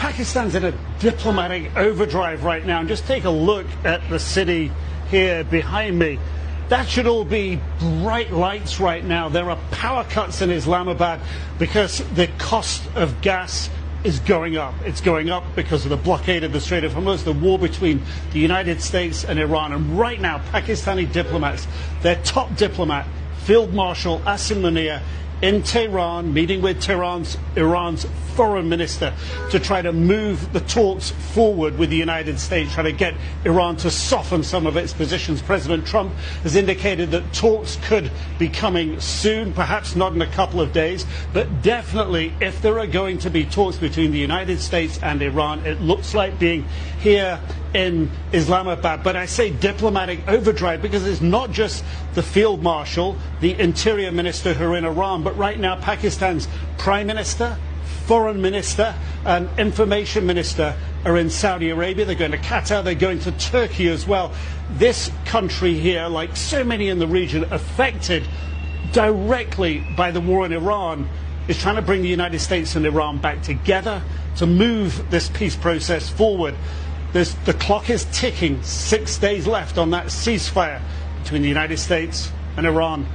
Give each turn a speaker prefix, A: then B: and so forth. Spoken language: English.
A: Pakistan's in a diplomatic overdrive right now. And just take a look at the city here behind me. That should all be bright lights right now. There are power cuts in Islamabad because the cost of gas is going up. It's going up because of the blockade of the Strait of Hormuz, the war between the United States and Iran. And right now, Pakistani diplomats, their top diplomat, Field Marshal Asim Munir, in Tehran, meeting with Iran's foreign minister to try to move the talks forward with the United States, trying to get Iran to soften some of its positions. President Trump has indicated that talks could be coming soon, perhaps not in a couple of days, but definitely if there are going to be talks between the United States and Iran, it looks like being here in Islamabad. But I say diplomatic overdrive because it's not just the Field Marshal, the Interior Minister who are in Iran, but right now Pakistan's Prime Minister, Foreign Minister and Information Minister are in Saudi Arabia. They're going to Qatar, they're going to Turkey as well. This country here, like so many in the region, affected directly by the war in Iran, is trying to bring the United States and Iran back together to move this peace process forward. The clock is ticking. 6 days left on that ceasefire between the United States and Iran.